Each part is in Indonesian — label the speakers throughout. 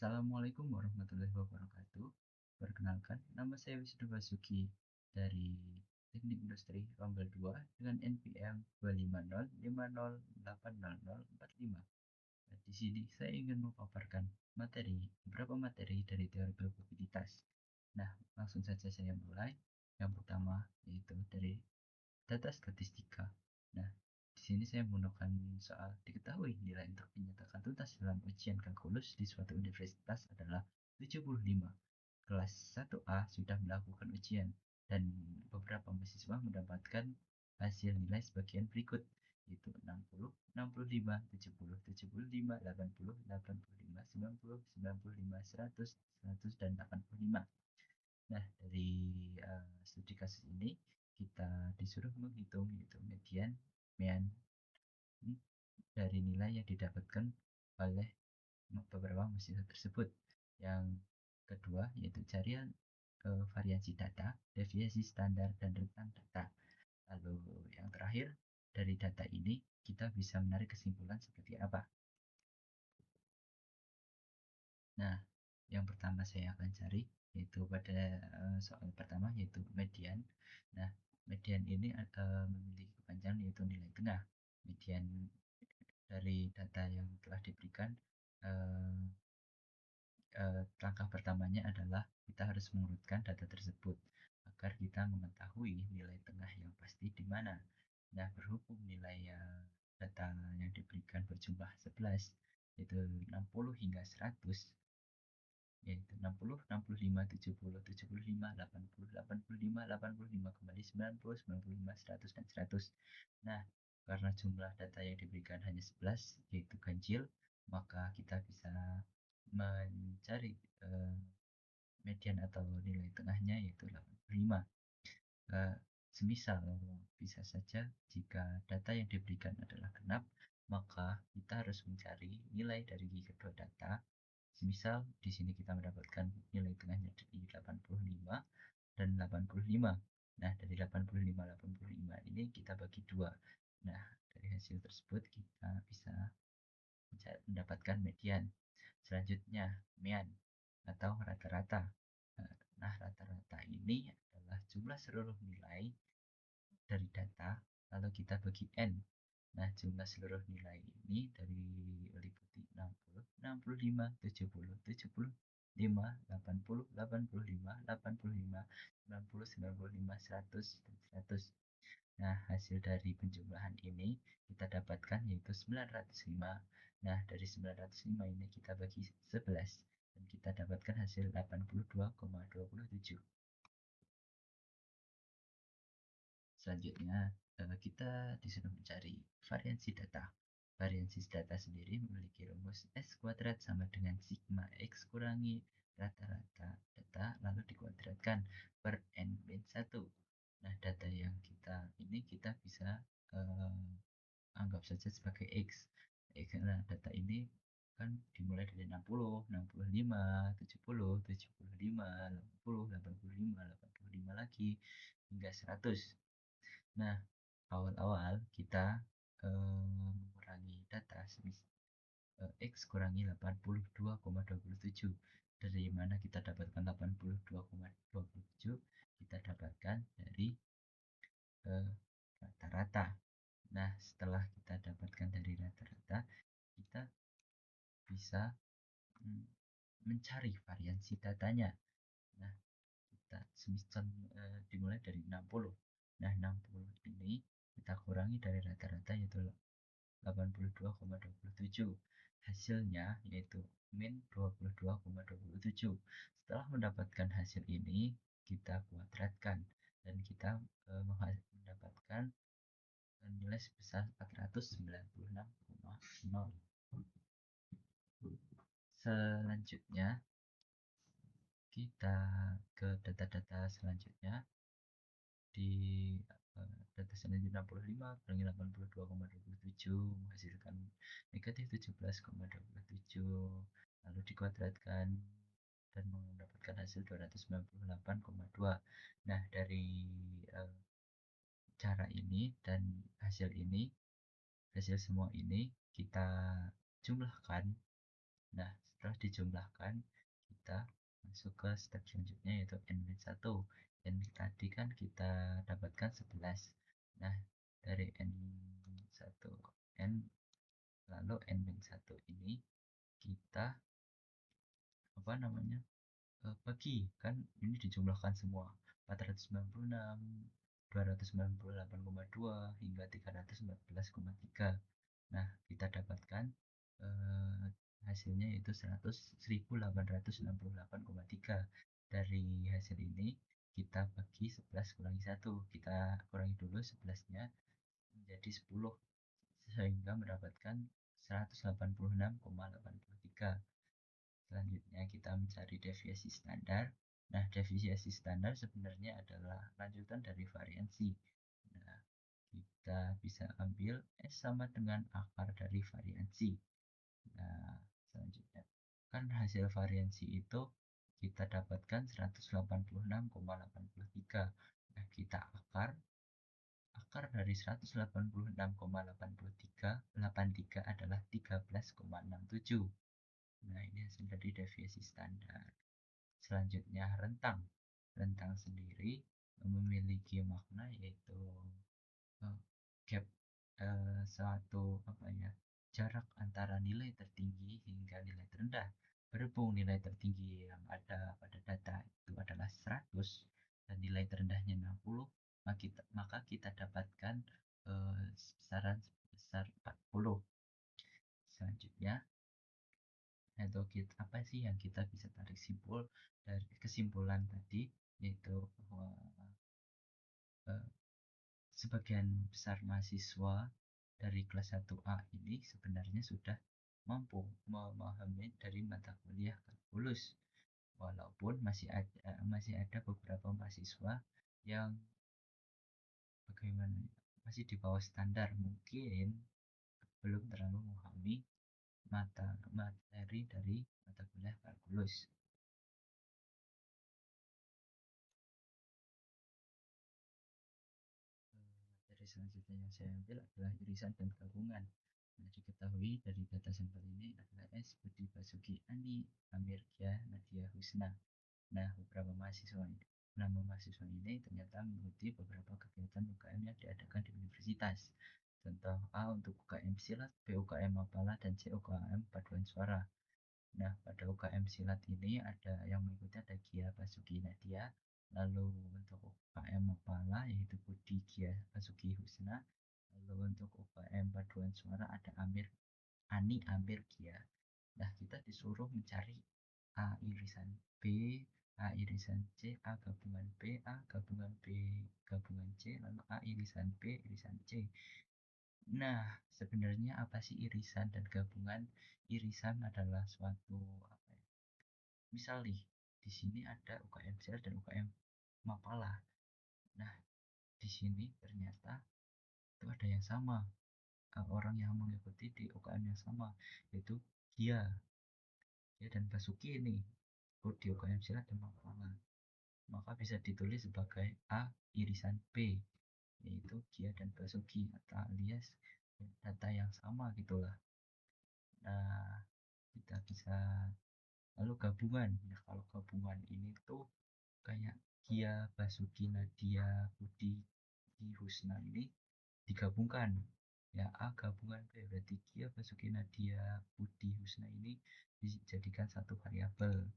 Speaker 1: Assalamualaikum warahmatullahi wabarakatuh. Perkenalkan, nama saya Wisnu Basuki dari Teknik Industri Rombel 2 dengan NPM 250508045. Di sini saya ingin memaparkan beberapa materi dari teori probabilitas. Nah, langsung saja saya mulai. Yang pertama yaitu dari data statistika. Nah, di sini saya menggunakan soal diketahui nilai untuk menyatakan tuntas dalam ujian kalkulus di suatu universitas adalah 75. Kelas 1A sudah melakukan ujian dan beberapa mahasiswa mendapatkan hasil nilai sebagian berikut, yaitu 60, 65, 70, 75, 80, 85, 90, 95, 100, 100, dan 85. Nah, dari studi kasus ini kita disuruh menghitung yaitu median, mean dari nilai yang didapatkan oleh beberapa mahasiswa tersebut. Yang kedua yaitu carian variasi data, deviasi standar, dan rentang data. Lalu yang terakhir, dari data ini kita bisa menarik kesimpulan seperti apa. Nah, yang pertama saya akan cari yaitu pada soal pertama yaitu median. Nah, median ini memiliki kepanjangan yaitu nilai tengah. Median dari data yang telah diberikan, eh, langkah pertamanya adalah kita harus mengurutkan data tersebut agar kita mengetahui nilai tengah yang pasti di mana. Nah, berhubung nilai data yang diberikan berjumlah 11, yaitu 60 hingga 100, yaitu 60, 65, 70, 75, 80, 85, 85 kembali 90, 95, 100, dan 100. Nah, karena jumlah data yang diberikan hanya 11, yaitu ganjil, maka kita bisa mencari median atau nilai tengahnya yaitu 85. Semisal bisa saja jika data yang diberikan adalah genap, maka kita harus mencari nilai dari kedua data. Semisal di sini kita mendapatkan nilai tengahnya dari 85 dan 85. Nah, dari 85 85 ini kita bagi dua. Nah, dari hasil tersebut kita bisa mendapatkan median. Selanjutnya, mean atau rata-rata. Nah, rata-rata ini adalah jumlah seluruh nilai dari data, lalu kita bagi n. Nah, jumlah seluruh nilai ini dari meliputi 60, 65, 70, 75, 80, 85, 85, 90, 95, 100, dan 100. Nah, hasil dari penjumlahan ini kita dapatkan yaitu 905. Nah, dari 905 ini kita bagi 11 dan kita dapatkan hasil 82,27. Selanjutnya, kita disuruh mencari variansi data. Variansi data sendiri memiliki rumus S kuadrat sama dengan sigma X kurangi rata-rata data lalu dikuadratkan per N min 1. Nah, data yang kita bisa anggap saja sebagai X. Karena data ini kan dimulai dari 60, 65, 70, 75, 80, 85, 85 lagi hingga 100. Nah, awal-awal kita mengurangi data X kurangi 82,27. Dari mana kita dapatkan 82,27? Kita dapatkan dari rata-rata. Nah, setelah kita dapatkan dari rata-rata, kita bisa mencari variansi datanya. Nah, kita semisal dimulai dari 60. Nah, 60 ini kita kurangi dari rata-rata yaitu 82,27. Hasilnya yaitu min 22,27. Setelah mendapatkan hasil ini, kita kuadratkan dan kita mendapatkan nilai sebesar 496,0. Selanjutnya kita ke data-data selanjutnya. Di data selanjutnya 65 kurangi 82,27 menghasilkan negatif 17,27, lalu dikuadratkan dan mendapatkan hasil 298,2. Nah, dari cara ini dan hasil semua ini kita jumlahkan Nah, setelah dijumlahkan, kita masuk ke step selanjutnya yaitu n-1. N tadi kan kita dapatkan 11. Nah, dari n1 n lalu n-1 ini kita apa namanya? Bagi kan ini dijumlahkan semua 496, 298,2 hingga 314,3. Nah, kita dapatkan eh, hasilnya yaitu 1868,3. Dari hasil ini kita bagi 11 kurangi 1. Kita kurangi dulu 11-nya menjadi 10 sehingga mendapatkan 186,83. Selanjutnya kita mencari deviasi standar. Nah, deviasi standar sebenarnya adalah lanjutan dari variansi. Nah, kita bisa ambil S sama dengan akar dari variansi. Nah, selanjutnya kan hasil variansi itu kita dapatkan 186,83. Nah, kita akar dari 186,83 adalah 13,67. Nah, ini hasil dari deviasi standar. Selanjutnya rentang. Rentang sendiri memiliki makna yaitu gap suatu apa ya jarak antara nilai tertinggi hingga nilai terendah. Berhubung nilai tertinggi yang ada pada data itu adalah 100 dan nilai terendahnya 60, maka kita dapatkan besaran sebesar 40. Selanjutnya itu kita, apa sih yang kita bisa tarik simpul dari kesimpulan tadi yaitu bahwa eh, sebagian besar mahasiswa dari kelas 1A ini sebenarnya sudah mampu memahami dari mata kuliah kalkulus, walaupun masih ada beberapa mahasiswa yang bagaimana masih di bawah standar, mungkin belum terlalu memahami materi dari mata kuliah kalkulus. Materi selanjutnya yang saya ambil adalah irisan dan gabungan. Nah, diketahui dari data sampel ini adalah S. Budi Basuki Ani Amirkia Nadia Husna. Nah, beberapa mahasiswa ini, nama mahasiswa ini ternyata mengikuti beberapa kegiatan UKM yang diadakan di universitas. Contoh A untuk UKM Silat, B UKM Mapala, dan C UKM Paduan Suara. Nah, pada UKM Silat ini ada yang mengikuti ada Gia Basuki Nadia, lalu untuk UKM Mapala yaitu Budi Gia Basuki Husna, lalu untuk UKM Paduan Suara ada Ani Amir Gia. Nah, kita disuruh mencari A irisan B, A irisan C, A gabungan B, A gabungan B gabungan C, lalu A irisan B, irisan C. Nah, sebenarnya apa sih irisan dan gabungan? Irisan adalah suatu apa ya? Misal nih, di sini ada UKM Sel dan UKM Mapala. Nah, di sini ternyata itu ada yang sama, orang yang mengikuti di UKM yang sama, yaitu Gia, Gia dan Basuki ini di UKM Silat dan Mapala. Maka bisa ditulis sebagai A irisan B, yaitu Gia dan Basuki atau alias data yang sama gitulah. Nah, kita bisa lalu gabungan. Ya, kalau gabungan ini tuh kayak Gia, Basuki, Nadia, Budi, Husna ini digabungkan. Ya, A gabungan B berarti Gia, Basuki, Nadia, Budi, Husna ini dijadikan satu variabel.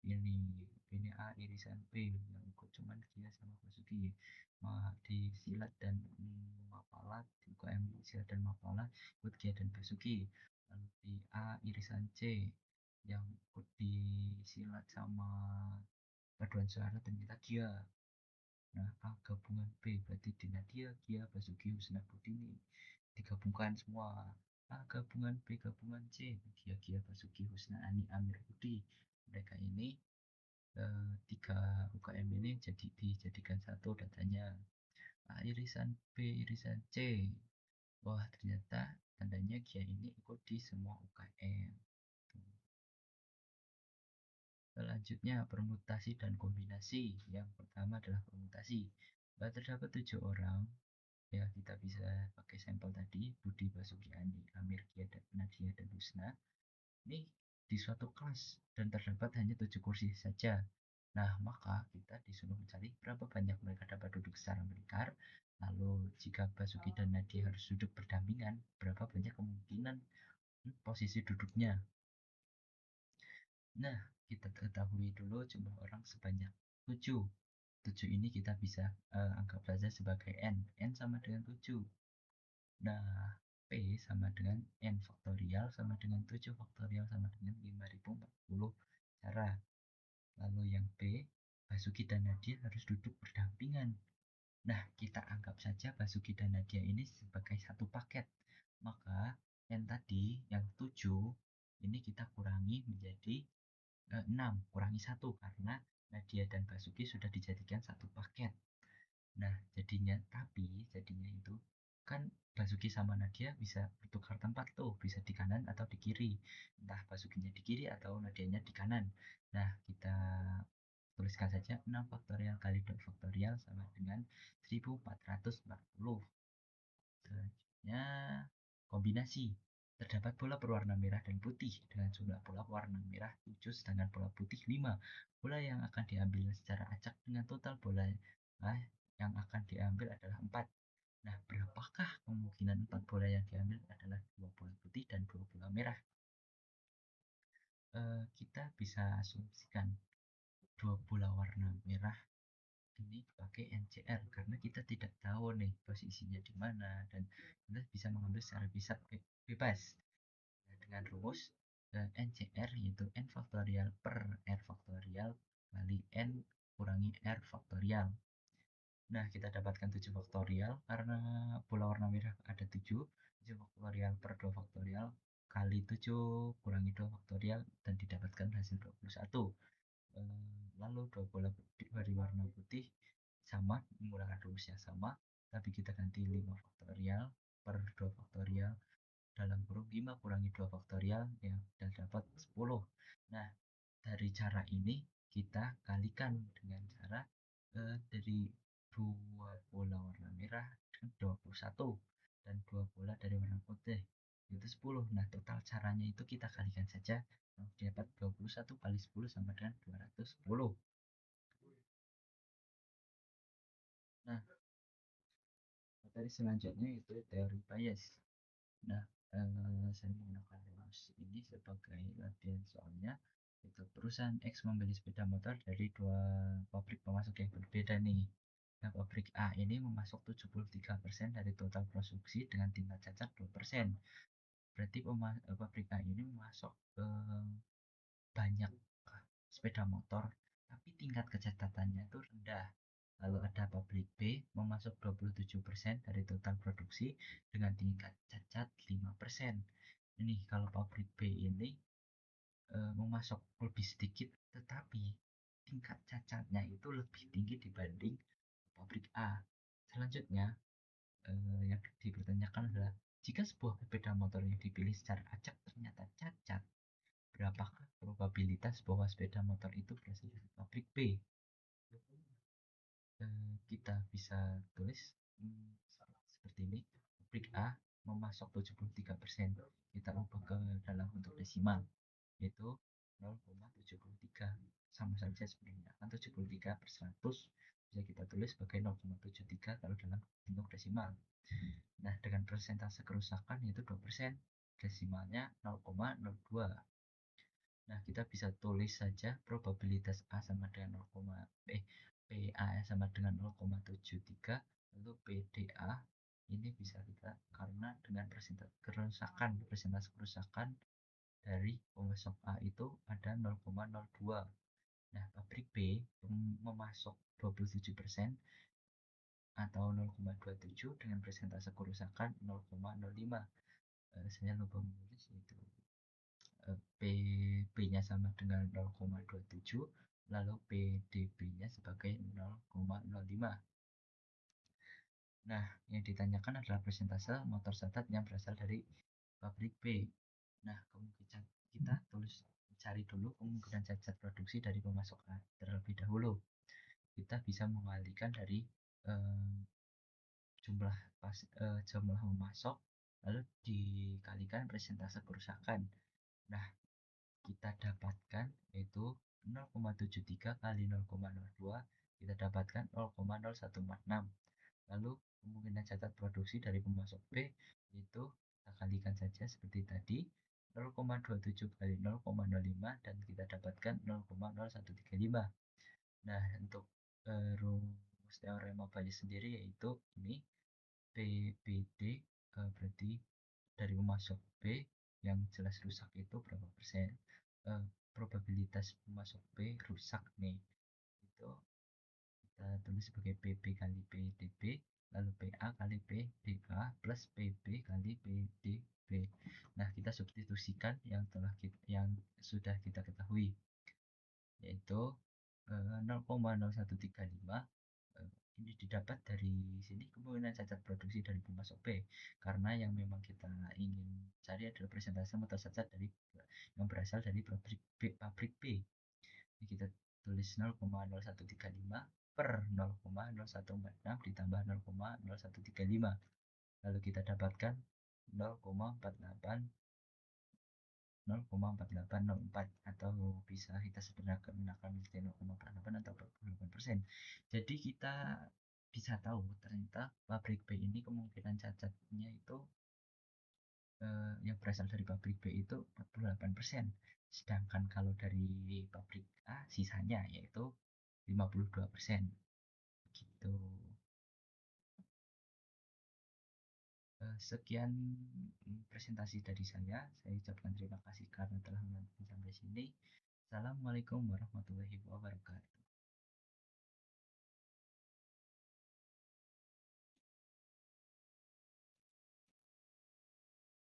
Speaker 1: Ini A irisan B yang ikut cuman Gia sama Basuki. Di Silat dan Mapala, di UKM Silat dan Mapala ikut Gia dan Basuki. Lalu di A irisan C yang ikut di Silat sama paduan suara ternyata Gia. Nah, A gabungan B berarti di Nadia, Gia, Basuki, Husna, Budi ini digabungkan semua. A gabungan B gabungan C, Gia, Gia, Basuki, Husna, Ani, Amir, Budi. Mereka ini tiga UKM ini dijadikan satu datanya. A irisan B irisan C. Wah, ternyata tandanya Gia ini ikut di semua UKM. Selanjutnya permutasi dan kombinasi. Yang pertama adalah permutasi. Terdapat 7 orang Ya, kita bisa pakai sampel tadi, Budi Basuki Andi, Amir Kia, Nadia, dan Husna. Ini di suatu kelas dan terdapat hanya 7 kursi saja. Nah, maka kita disuruh mencari berapa banyak mereka dapat duduk secara melingkar. Lalu, jika Basuki dan Nadia harus duduk berdampingan, berapa banyak kemungkinan posisi duduknya. Nah, kita ketahui dulu jumlah orang sebanyak 7. 7 ini kita bisa anggap saja sebagai N. N sama dengan 7. Nah, P sama dengan N faktorial sama dengan 7 faktorial sama dengan 5040 cara. Lalu yang P, Basuki dan Nadia harus duduk berdampingan. Nah, kita anggap saja Basuki dan Nadia ini sebagai satu paket. Maka N tadi yang 7 ini kita kurangi menjadi 6, kurangi 1 karena Nadia dan Basuki sudah dijadikan satu paket. Nah, jadinya itu kan Basuki sama Nadia bisa bertukar tempat tuh, bisa di kanan atau di kiri. Entah Basukinya di kiri atau Nadianya di kanan. Nah, kita tuliskan saja 6 faktorial kali 2 faktorial sama dengan 1440. Selanjutnya, kombinasi. Terdapat bola berwarna merah dan putih dengan jumlah bola berwarna merah 7 sedangkan bola putih 5. Bola yang akan diambil secara acak dengan total bola yang akan diambil adalah 4. Nah, berapakah kemungkinan 4 bola yang diambil adalah 2 bola putih dan 2 bola merah? Kita bisa asumsikan 2 bola warna merah ini pakai NCR karena kita tidak tahu nih posisinya di mana dan kita bisa mengambil secara bebas. Nah, dengan rumus NCR yaitu N faktorial per R faktorial kali N kurangi R faktorial. Nah, kita dapatkan 7 faktorial karena bola warna merah ada 7, 7 faktorial per 2 faktorial kali 7 kurangi 2 faktorial dan didapatkan hasil 21. Lalu 2 bola dari warna putih sama menggunakan rumus yang sama, tapi kita ganti 5 faktorial per 2 faktorial dalam kurung 5 kurangi 2 faktorial yang dan dapat 10. Nah, dari cara ini kita kalikan dengan cara dari 2 bola warna merah dengan 21 dan 2 bola dari warna putih itu 10. Nah, total caranya itu kita kalikan saja dapat 21 kali 10 sama dengan 210. Nah, materi selanjutnya itu teori bias. Nah, saya menggunakan rumus ini sebagai latihan soalnya. Itu perusahaan X membeli sepeda motor dari dua pabrik pemasok yang berbeda nih. Nah, pabrik A ini memasok 73% dari total produksi dengan tingkat cacat 2%. Berarti pabrik A ini memasok banyak sepeda motor, tapi tingkat kecacatannya itu rendah. Lalu ada pabrik B memasok 27% dari total produksi dengan tingkat cacat 5%. Ini kalau pabrik B ini memasok lebih sedikit, tetapi tingkat cacatnya itu lebih tinggi dibanding pabrik A. Selanjutnya, yang dipertanyakan adalah jika sebuah sepeda motor yang dipilih secara acak ternyata cacat, berapakah probabilitas bahwa sepeda motor itu berasal dari pabrik B? Kita bisa tulis seperti ini. Pabrik A memasok 73%. Kita ubah ke dalam bentuk desimal, yaitu 0,73. Sama saja sebenarnya. Kan 73 per 100 bisa kita tulis sebagai 0,73 kalau dalam bentuk desimal. Nah, dengan persentase kerusakan yaitu 2%, desimalnya 0,02. Nah, kita bisa tulis saja probabilitas A sama dengan 0, PA sama dengan 0,73, lalu PDA ini bisa kita karena dengan persentase kerusakan dari pemasok A itu ada 0,02. Nah, pabrik B memasok 27% atau 0,27 dengan persentase kerusakan 0,05. Saya lupa menulis itu. PB-nya sama dengan 0,27, lalu PDB-nya sebagai 0,05. Nah, yang ditanyakan adalah persentase motor catat yang berasal dari pabrik B. Nah, kemungkinan kita cari dulu kemungkinan cacat produksi dari pemasok A terlebih dahulu. Kita bisa mengalihkan dari jumlah jumlah memasok lalu dikalikan persentase kerusakan. Nah, kita dapatkan yaitu 0,73 kali 0,02 kita dapatkan 0,0146. Lalu kemungkinan cacat produksi dari pemasok B itu kita kalikan saja seperti tadi 0,27 kali 0,05 dan kita dapatkan 0,0135. Nah, untuk rumus teorema Bayes sendiri yaitu ini PBD berarti dari pemasok B yang jelas rusak itu berapa persen. Probabilitas pemasok B rusak nih itu kita tulis sebagai PB kali PDB lalu PA kali PDA plus PB kali PDB. Nah, kita substitusikan yang sudah kita ketahui yaitu 0,0135 ini didapat dari sini kemungkinan cacat produksi dari pemasok B karena yang memang kita ingin cari adalah persentase mutu cacat dari yang berasal dari pabrik B. Ini kita tulis 0,0135 per 0,0146 ditambah 0,0135 lalu kita dapatkan 0,48 0,4804 atau bisa kita sederhanakan menjadi 0,48 atau 48%. Jadi kita bisa tahu ternyata pabrik B ini kemungkinan cacatnya itu yang berasal dari pabrik B itu 48%. Sedangkan kalau dari pabrik A sisanya yaitu 52%. Gitu. Sekian presentasi dari saya. Saya ucapkan terima kasih karena telah menonton sampai sini. Assalamualaikum warahmatullahi wabarakatuh.